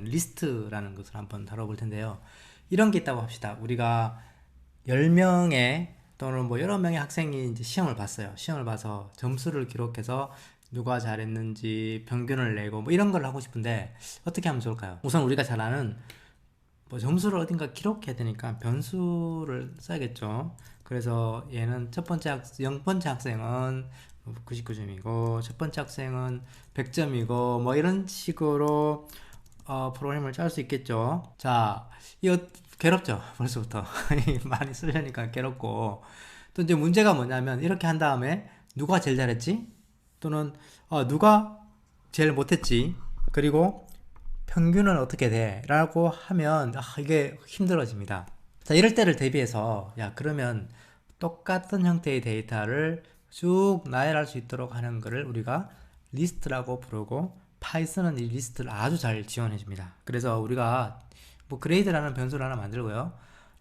리스트라는 것을 한번 다뤄볼 텐데요. 이런 게 있다고 합시다. 우리가 10명의 또는 뭐 여러 명의 학생이 이제 시험을 봤어요. 시험을 봐서 점수를 기록해서 누가 잘했는지 평균을 내고 뭐 이런 걸 하고 싶은데 어떻게 하면 좋을까요? 우선 우리가 잘 아는 뭐 점수를 어딘가 기록해야 되니까 변수를 써야겠죠. 그래서 얘는 첫 번째 0번째 학생은 99점이고 첫 번째 학생은 100점이고 뭐 이런 식으로 프로그램을 짤 수 있겠죠. 자, 이거 괴롭죠. 벌써부터 많이 쓰려니까 괴롭고 또 이제 문제가 뭐냐면 이렇게 한 다음에 누가 제일 잘했지? 또는 누가 제일 못했지? 그리고 평균은 어떻게 돼? 라고 하면 이게 힘들어집니다. 자, 이럴 때를 대비해서 야 그러면 똑같은 형태의 데이터를 쭉 나열할 수 있도록 하는 것을 우리가 리스트라고 부르고 파이썬은 이 리스트를 아주 잘 지원해 줍니다. 그래서 우리가 뭐 그레이드라는 변수를 하나 만들고요.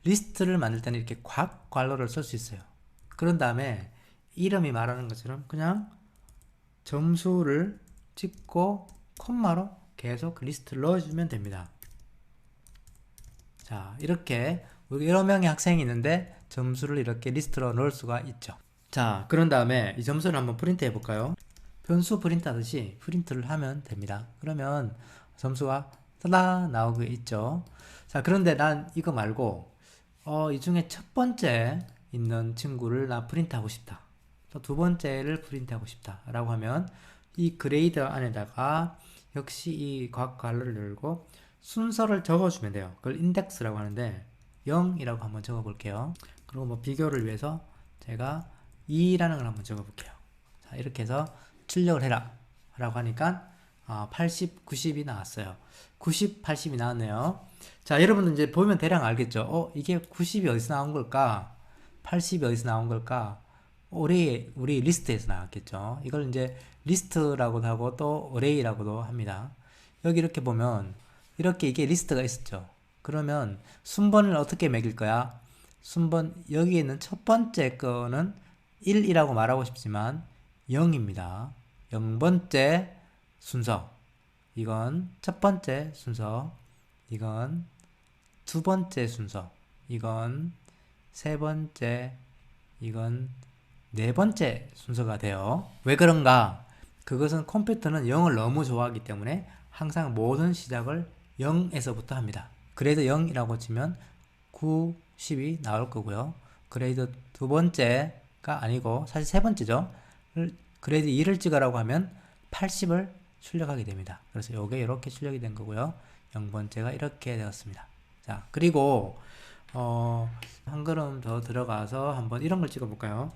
리스트를 만들 때는 이렇게 곽 괄호를 쓸 수 있어요. 그런 다음에 이름이 말하는 것처럼 그냥 점수를 찍고 콤마로 계속 리스트를 넣어주면 됩니다. 자, 이렇게 여러 명의 학생이 있는데 점수를 이렇게 리스트로 넣을 수가 있죠. 자, 그런 다음에 이 점수를 한번 프린트 해볼까요? 변수 프린트 하듯이 프린트를 하면 됩니다. 그러면 점수가 따다 나오고 있죠. 자, 그런데 난 이거 말고 이 중에 첫 번째 있는 친구를 나 프린트 하고 싶다. 또 두 번째를 프린트 하고 싶다 라고 하면 이 그레이드 안에다가 역시 이 각 괄호를 열고 순서를 적어주면 돼요. 그걸 인덱스라고 하는데 0이라고 한번 적어 볼게요. 그리고 뭐 비교를 위해서 제가 2라는 걸 한번 적어 볼게요. 자, 이렇게 해서 출력을 해라 라고 하니까 80, 90이 나왔어요. 90, 80이 나왔네요. 자, 여러분들 이제 보면 대략 알겠죠? 이게 90이 어디서 나온 걸까? 80이 어디서 나온 걸까? 우리 리스트에서 나왔겠죠. 이걸 이제 리스트라고도 하고 또 어레이라고도 합니다. 여기 이렇게 보면 이렇게 이게 리스트가 있었죠. 그러면 순번을 어떻게 매길 거야? 순번 여기에 있는 첫 번째 거는 1이라고 말하고 싶지만 0입니다. 0번째 순서 이건 첫 번째 순서, 이건 두 번째 순서, 이건 세 번째, 이건 네 번째 순서가 돼요. 왜 그런가? 그것은 컴퓨터는 0을 너무 좋아하기 때문에 항상 모든 시작을 0에서부터 합니다. 그레이드 0이라고 치면 9, 10이 나올 거고요. 그레이드 두 번째가 아니고 사실 세 번째죠. 그레이드 2를 찍으라고 하면 80을 출력하게 됩니다. 그래서 요게 이렇게 출력이 된 거고요. 0번째가 이렇게 되었습니다. 자, 그리고 한 걸음 더 들어가서 한번 이런 걸 찍어 볼까요?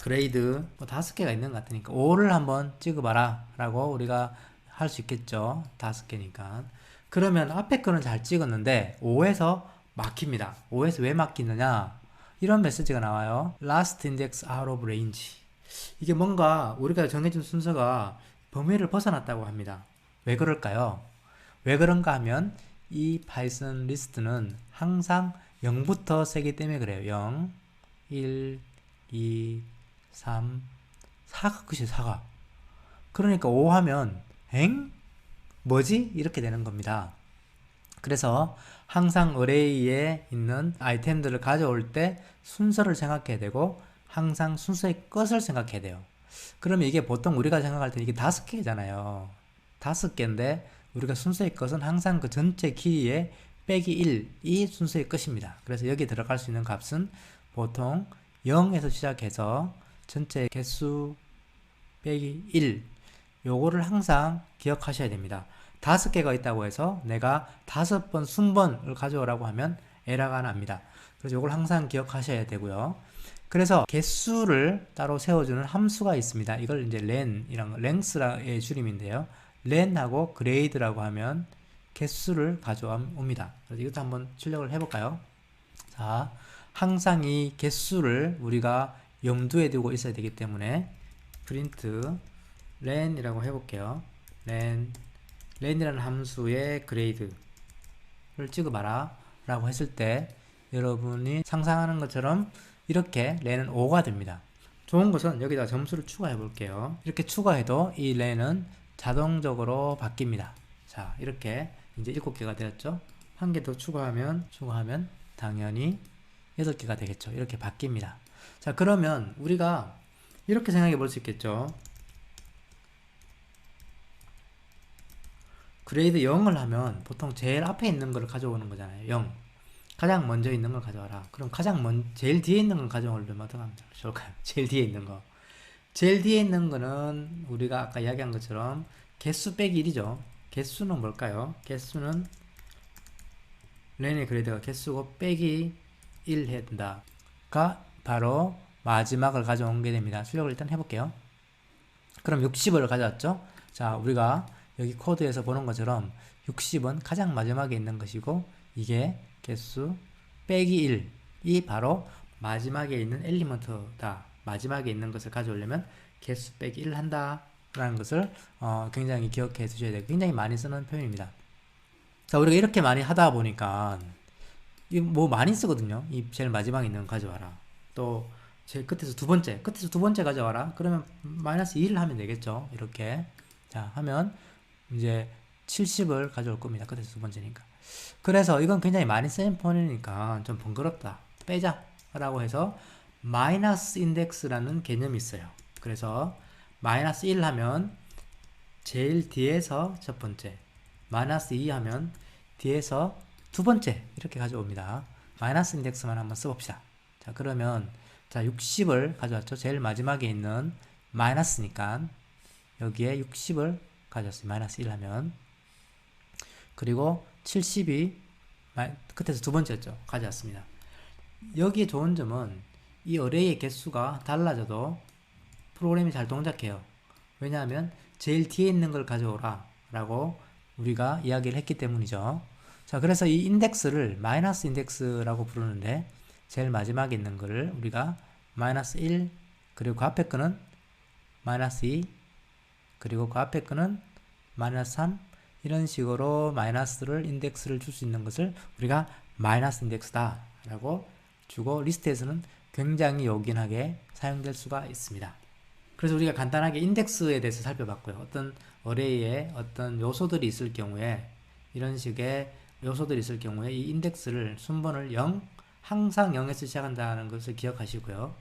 그레이드 뭐 5개가 있는 것 같으니까 5를 한번 찍어봐라 라고 우리가 할 수 있겠죠. 5개니까. 그러면 앞에 거는 잘 찍었는데 5에서 막힙니다. 5에서 왜 막히느냐? 이런 메시지가 나와요. Last index out of range. 이게 뭔가 우리가 정해준 순서가 범위를 벗어났다고 합니다. 왜 그럴까요? 왜 그런가 하면 이 파이썬 리스트는 항상 0부터 세기 때문에 그래요. 0, 1, 2, 3, 4가 끝이에요. 4가. 그러니까 5 하면 엥? 뭐지? 이렇게 되는 겁니다. 그래서 항상 어레이에 있는 아이템들을 가져올 때 순서를 생각해야 되고 항상 순서의 끝을 생각해야 돼요. 그러면 이게 보통 우리가 생각할 때 이게 5개잖아요. 5개인데 우리가 순서의 끝은 항상 그 전체 길이의 빼기 1이 순서의 끝입니다. 그래서 여기 들어갈 수 있는 값은 보통 0에서 시작해서 전체 개수 빼기 1 요거를 항상 기억하셔야 됩니다. 5개가 있다고 해서 내가 5번 순번을 가져오라고 하면 에러가 납니다. 그래서 이걸 항상 기억하셔야 되고요. 그래서 개수를 따로 세워주는 함수가 있습니다. 이걸 이제 len이랑 length의 줄임인데요. len하고 grade라고 하면 개수를 가져옵니다. 그래서 이것도 한번 출력을 해볼까요? 자, 항상 이 개수를 우리가 염두에 두고 있어야 되기 때문에 print len이라고 해볼게요. len이라는 함수의 grade를 찍어봐라 라고 했을 때 여러분이 상상하는 것처럼 이렇게 len은 5가 됩니다. 좋은 것은 여기다 점수를 추가해 볼게요. 이렇게 추가해도 이 len은 자동적으로 바뀝니다. 자, 이렇게 이제 7개가 되었죠. 한 개 더 추가하면 당연히 8개가 되겠죠. 이렇게 바뀝니다. 자, 그러면 우리가 이렇게 생각해 볼 수 있겠죠. 그레이드 0을 하면 보통 제일 앞에 있는 걸 가져오는 거잖아요. 0. 가장 먼저 있는 걸 가져와라. 그럼 제일 뒤에 있는 걸 가져오려면 어떻게 하면 좋을까요? 제일 뒤에 있는 거. 제일 뒤에 있는 거는 우리가 아까 이야기한 것처럼 개수 빼기 1이죠. 개수는 뭘까요? 개수는 렌의 그레이드가 개수고 빼기 1 해야 된다가 바로 마지막을 가져온 게 됩니다. 출력을 일단 해볼게요. 그럼 60을 가져왔죠. 자, 우리가 여기 코드에서 보는 것처럼 60은 가장 마지막에 있는 것이고 이게 개수 빼기 1이 바로 마지막에 있는 엘리먼트다. 마지막에 있는 것을 가져오려면 개수 빼기 1을 한다 라는 것을 굉장히 기억해 두셔야 돼요. 굉장히 많이 쓰는 표현입니다. 자, 우리가 이렇게 많이 하다 보니까 뭐 많이 쓰거든요. 이 제일 마지막에 있는 거 가져와라. 또 제일 끝에서 두 번째 가져와라. 그러면 마이너스 2를 하면 되겠죠. 이렇게 자 하면 이제 70을 가져올 겁니다. 끝에서 두 번째니까. 그래서 이건 굉장히 많이 쓰는 표현이니까 좀 번거롭다. 빼자 라고 해서 마이너스 인덱스라는 개념이 있어요. 그래서 마이너스 1 하면 제일 뒤에서 첫 번째, 마이너스 2 하면 뒤에서 두 번째 이렇게 가져옵니다. 마이너스 인덱스만 한번 써봅시다. 자, 그러면 자 60을 가져왔죠. 제일 마지막에 있는 마이너스니까 여기에 60을 가져왔어요. 마이너스 1 하면. 그리고 70이 끝에서 두 번째였죠. 가져왔습니다. 여기에 좋은 점은 이 어레이의 개수가 달라져도 프로그램이 잘 동작해요. 왜냐하면 제일 뒤에 있는 걸 가져오라 라고 우리가 이야기를 했기 때문이죠. 자, 그래서 이 인덱스를 마이너스 인덱스라고 부르는데 제일 마지막에 있는 거를 우리가 마이너스 1 그리고 그 앞에 거는 마이너스 2 그리고 그 앞에 거는 마이너스 3 이런 식으로 마이너스를 인덱스를 줄 수 있는 것을 우리가 마이너스 인덱스다 라고 주고 리스트에서는 굉장히 요긴하게 사용될 수가 있습니다. 그래서 우리가 간단하게 인덱스에 대해서 살펴봤고요. 어떤 어레이에 어떤 요소들이 있을 경우에 이런 식의 요소들이 있을 경우에 이 인덱스를 순번을 0 항상 0에서 시작한다는 것을 기억하시고요.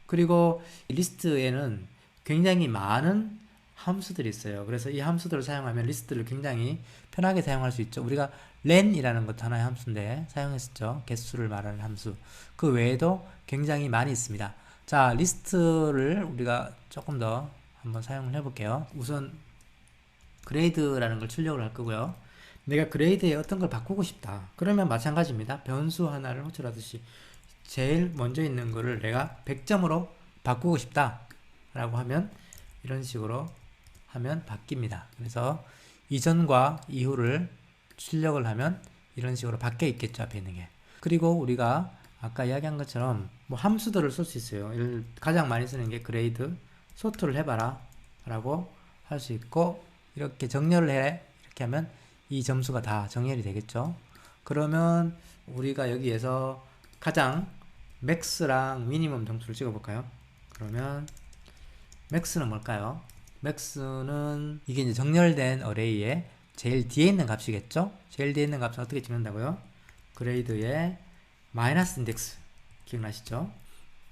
그리고 리스트에는 굉장히 많은 함수들이 있어요. 그래서 이 함수들을 사용하면 리스트를 굉장히 편하게 사용할 수 있죠. 우리가 len이라는 것도 하나의 함수인데 사용했었죠. 개수를 말하는 함수. 그 외에도 굉장히 많이 있습니다. 자, 리스트를 우리가 조금 더 한번 사용을 해볼게요. 우선 그레이드라는 걸 출력을 할 거고요. 내가 그레이드에 어떤 걸 바꾸고 싶다. 그러면 마찬가지입니다. 변수 하나를 호출하듯이 제일 먼저 있는 거를 내가 100점으로 바꾸고 싶다 라고 하면 이런 식으로 하면 바뀝니다. 그래서 이전과 이후를 출력을 하면 이런 식으로 바뀌어 있겠죠. 앞에 있는 게. 그리고 우리가 아까 이야기한 것처럼 뭐 함수들을 쓸 수 있어요. 가장 많이 쓰는 게 그레이드, 소트를 해봐라 라고 할 수 있고 이렇게 정렬을 해 이렇게 하면 이 점수가 다 정렬이 되겠죠. 그러면 우리가 여기에서 가장 맥스랑 미니멈 점수를 찍어볼까요? 그러면 맥스는 뭘까요? 맥스는 이게 이제 정렬된 어레이에 제일 뒤에 있는 값이겠죠? 제일 뒤에 있는 값은 어떻게 찍는다고요? 그레이드의 마이너스 인덱스 기억나시죠?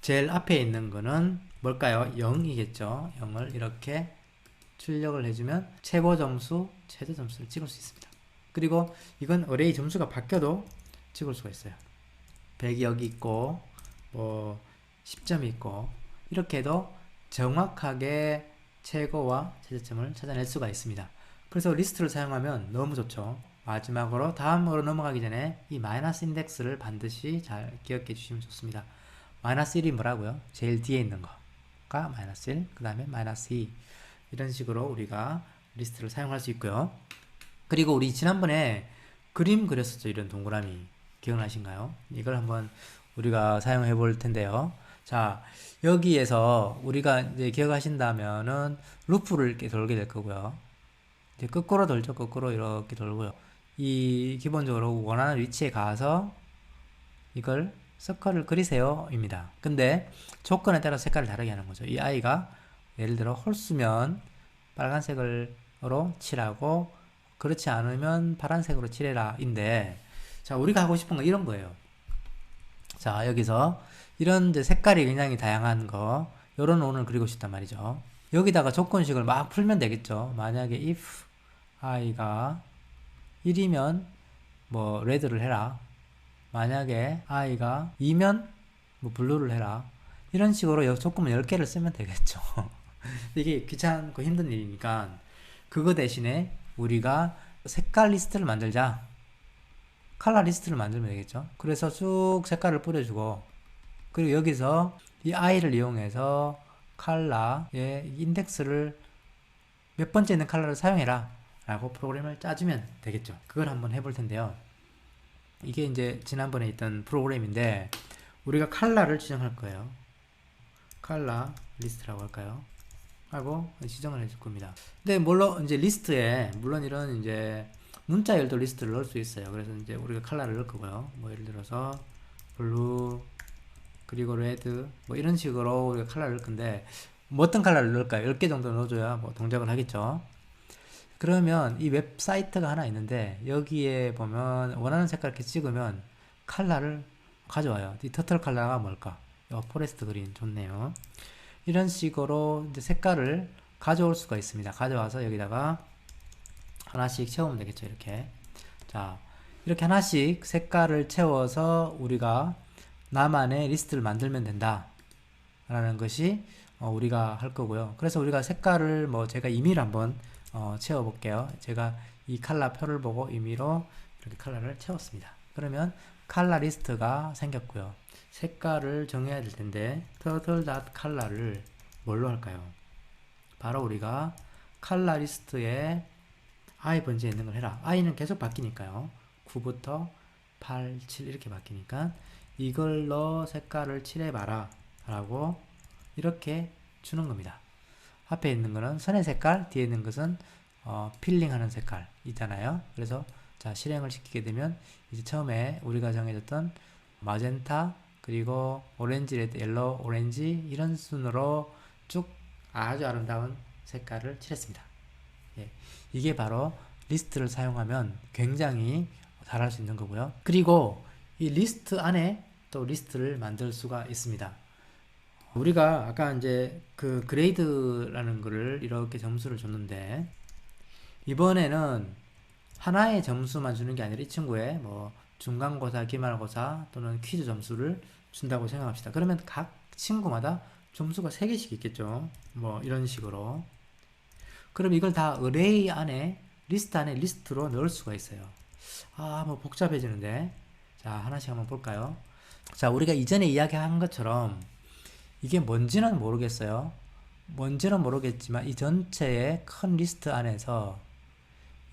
제일 앞에 있는 거는 뭘까요? 0이겠죠? 0을 이렇게 출력을 해주면 최고 점수, 최저 점수를 찍을 수 있습니다. 그리고 이건 어레이 점수가 바뀌어도 찍을 수가 있어요. 100이 여기 있고 뭐 10점이 있고 이렇게 해도 정확하게 최고와 최저점을 찾아낼 수가 있습니다. 그래서 리스트를 사용하면 너무 좋죠. 마지막으로 다음으로 넘어가기 전에 이 마이너스 인덱스를 반드시 잘 기억해 주시면 좋습니다. 마이너스 1이 뭐라고요? 제일 뒤에 있는 거가 마이너스 1, 그 다음에 마이너스 2 이런 식으로 우리가 리스트를 사용할 수 있고요. 그리고 우리 지난번에 그림 그렸었죠. 이런 동그라미 기억나신가요? 이걸 한번 우리가 사용해 볼 텐데요. 자, 여기에서 우리가 이제 기억하신다면은 루프를 이렇게 돌게 될 거고요. 이제 거꾸로 돌죠. 거꾸로 이렇게 돌고요. 이 기본적으로 원하는 위치에 가서 이걸 서클을 그리세요 입니다. 근데 조건에 따라 색깔을 다르게 하는 거죠. 이 아이가 예를 들어 홀수면 빨간색으로 칠하고 그렇지 않으면 파란색으로 칠해라 인데, 자, 우리가 하고 싶은 건 이런 거예요. 자, 여기서 이런 이제 색깔이 굉장히 다양한 거, 요런 원을 그리고 싶단 말이죠. 여기다가 조건식을 막 풀면 되겠죠. 만약에 if i가 1이면 뭐 레드를 해라. 만약에 i가 2면 뭐 블루를 해라. 이런 식으로 조건을 10개를 쓰면 되겠죠. 이게 귀찮고 힘든 일이니까 그거 대신에 우리가 색깔 리스트를 만들자. 컬러 리스트를 만들면 되겠죠. 그래서 쭉 색깔을 뿌려주고, 그리고 여기서 이 i를 이용해서 컬러의 인덱스를 몇 번째 있는 컬러를 사용해라 라고 프로그램을 짜주면 되겠죠. 그걸 한번 해볼 텐데요. 이게 이제 지난번에 있던 프로그램인데 우리가 컬러를 지정할 거예요. 컬러 리스트라고 할까요? 하고 지정을 해줄 겁니다. 근데 물론 이제 리스트에 물론 이런 이제 문자열도 리스트를 넣을 수 있어요. 그래서 이제 우리가 컬러를 넣을 거고요. 뭐 예를 들어서 블루 그리고 레드 뭐 이런 식으로 우리가 컬러를 넣을 건데 뭐 어떤 컬러를 넣을까요? 10개 정도 넣어줘야 뭐 동작을 하겠죠. 그러면 이 웹사이트가 하나 있는데 여기에 보면 원하는 색깔 이렇게 찍으면 컬러를 가져와요. 이 터틀 컬러가 뭘까? 포레스트 그린 좋네요. 이런 식으로 이제 색깔을 가져올 수가 있습니다. 가져와서 여기다가 하나씩 채우면 되겠죠. 이렇게. 자, 이렇게 하나씩 색깔을 채워서 우리가 나만의 리스트를 만들면 된다 라는 것이 우리가 할 거고요. 그래서 우리가 색깔을 뭐 제가 임의로 한번 채워 볼게요. 제가 이 컬러 표를 보고 임의로 이렇게 컬러를 채웠습니다. 그러면 컬러 리스트가 생겼고요. 색깔을 정해야 될 텐데 turtle.color를 뭘로 할까요? 바로 우리가 컬러 리스트에 i 번지에 있는 걸 해라. i는 계속 바뀌니까요. 9부터 8, 7 이렇게 바뀌니까 이걸로 색깔을 칠해봐라 라고 이렇게 주는 겁니다. 앞에 있는 거는 선의 색깔, 뒤에 있는 것은 필링하는 색깔 있잖아요. 그래서 자, 실행을 시키게 되면 이제 처음에 우리가 정해졌던 마젠타 그리고 오렌지, 레드, 옐로우, 오렌지 이런 순으로 쭉 아주 아름다운 색깔을 칠했습니다. 예, 이게 바로 리스트를 사용하면 굉장히 잘할 수 있는 거고요. 그리고 이 리스트 안에 또 리스트를 만들 수가 있습니다. 우리가 아까 이제 그 그레이드라는 거를 이렇게 점수를 줬는데 이번에는 하나의 점수만 주는 게 아니라 이 친구의 뭐 중간고사, 기말고사 또는 퀴즈 점수를 준다고 생각합시다. 그러면 각 친구마다 점수가 3개씩 있겠죠. 뭐 이런 식으로. 그럼 이걸 다 어레이 안에 리스트 안에 리스트로 넣을 수가 있어요. 아, 뭐 복잡해지는데. 자, 하나씩 한번 볼까요? 자, 우리가 이전에 이야기한 것처럼 이게 뭔지는 모르겠어요. 뭔지는 모르겠지만 이 전체의 큰 리스트 안에서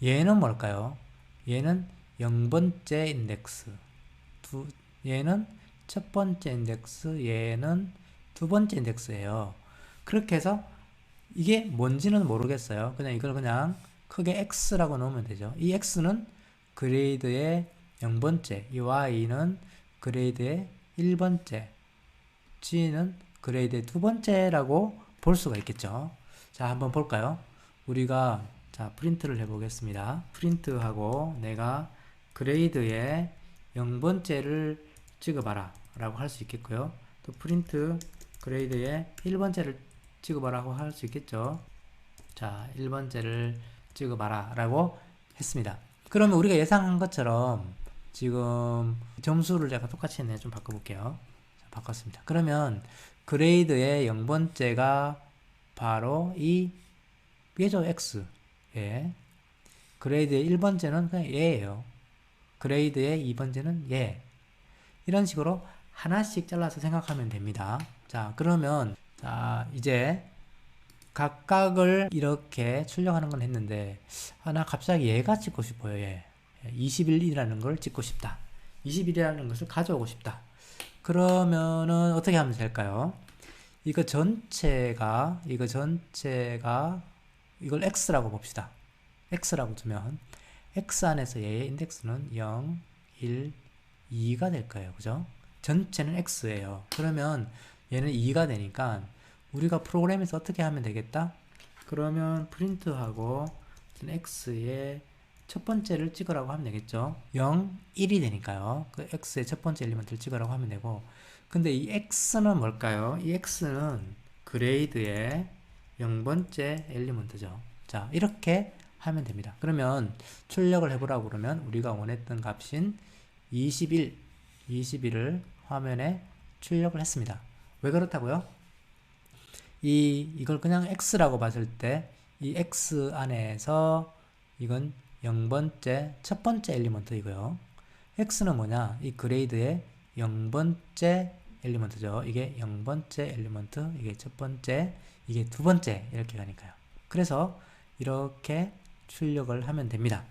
얘는 뭘까요? 얘는 0번째 인덱스, 얘는 첫 번째 인덱스, 얘는 두 번째 인덱스예요. 그렇게 해서 이게 뭔지는 모르겠어요. 그냥 이걸 그냥 크게 X라고 넣으면 되죠. 이 X는 그레이드의 0번째, 이 Y는 그레이드의 1번째, G는 그레이드의 두 번째라고 볼 수가 있겠죠. 자, 한번 볼까요? 우리가 자, 프린트를 해보겠습니다. 프린트하고 내가 그레이드의 0번째를 찍어봐라 라고 할 수 있겠고요. 또 프린트 그레이드의 1번째를 찍어봐라 라고 할 수 있겠죠. 자, 1번째를 찍어봐라 라고 했습니다. 그러면 우리가 예상한 것처럼 지금 점수를 제가 똑같이 했네요. 좀 바꿔볼게요. 자, 바꿨습니다. 그러면 그레이드의 0번째가 바로 이 얘죠. X. 예. 그레이드의 1번째는 그냥 얘예요. 그레이드의 2번째는 얘. 이런 식으로 하나씩 잘라서 생각하면 됩니다. 자, 그러면 자, 이제 각각을 이렇게 출력하는 건 했는데 나 갑자기 얘가 찍고 싶어요. 얘. 21이라는 걸 찍고 싶다. 21이라는 것을 가져오고 싶다. 그러면은 어떻게 하면 될까요? 이거 전체가 이걸 x라고 봅시다. x라고 두면 x 안에서 얘의 인덱스는 0, 1, 2가 될 거예요. 그죠? 전체는 x예요. 그러면 얘는 2가 되니까 우리가 프로그램에서 어떻게 하면 되겠다? 그러면 프린트하고 x의 첫 번째를 찍으라고 하면 되겠죠. 0, 1이 되니까요. 그 x의 첫 번째 엘리먼트를 찍으라고 하면 되고, 근데 이 x는 뭘까요? 이 x는 그레이드의 0번째 엘리먼트죠. 자, 이렇게 하면 됩니다. 그러면 출력을 해보라고 그러면 우리가 원했던 값인 21을 화면에 출력을 했습니다. 왜 그렇다고요? 이걸 그냥 x라고 봤을 때 이 x 안에서 이건 0번째 첫 번째 엘리먼트이고요. x는 뭐냐? 이 그레이드의 0번째 엘리먼트죠. 이게 0번째 엘리먼트, 이게 첫 번째, 이게 두 번째 이렇게 가니까요. 그래서 이렇게 출력을 하면 됩니다.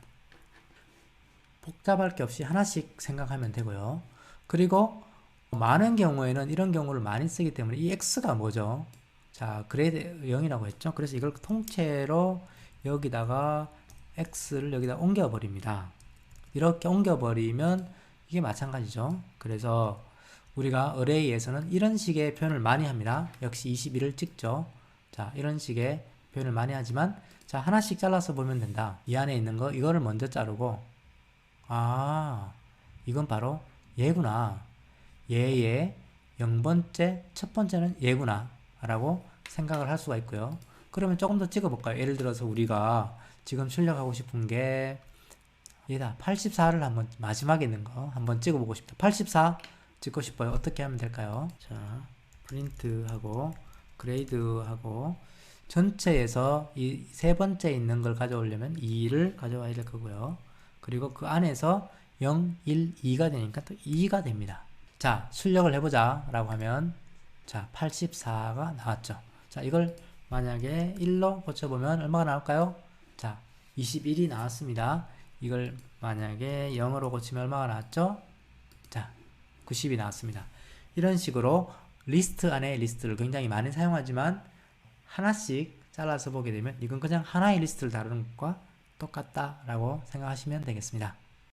복잡할 게 없이 하나씩 생각하면 되고요. 그리고 많은 경우에는 이런 경우를 많이 쓰기 때문에 이 x가 뭐죠? 자, 그레이드 0이라고 했죠. 그래서 이걸 통째로 여기다가 x를 여기다 옮겨 버립니다. 이렇게 옮겨 버리면 이게 마찬가지죠. 그래서 우리가 어레이에서는 이런 식의 표현을 많이 합니다. 역시 21을 찍죠. 자, 이런 식의 표현을 많이 하지만, 자, 하나씩 잘라서 보면 된다. 이 안에 있는 거 이거를 먼저 자르고, 아, 이건 바로 얘구나. 얘의 0번째 첫 번째는 얘구나 라고 생각을 할 수가 있고요. 그러면 조금 더 찍어 볼까요? 예를 들어서 우리가 지금 출력하고 싶은 게 얘다. 84를 한번 마지막에 있는 거 한번 찍어 보고 싶다. 84 찍고 싶어요. 어떻게 하면 될까요? 자, 프린트하고 그레이드하고 전체에서 이 세 번째 있는 걸 가져오려면 2를 가져와야 될 거고요. 그리고 그 안에서 0, 1, 2가 되니까 또 2가 됩니다. 자, 출력을 해보자 라고 하면, 자, 84가 나왔죠. 자, 이걸 만약에 1로 고쳐보면 얼마가 나올까요? 자, 21이 나왔습니다. 이걸 만약에 0으로 고치면 얼마가 나왔죠? 자, 90이 나왔습니다. 이런 식으로 리스트 안에 리스트를 굉장히 많이 사용하지만 하나씩 잘라서 보게 되면 이건 그냥 하나의 리스트를 다루는 것과 똑같다라고 생각하시면 되겠습니다.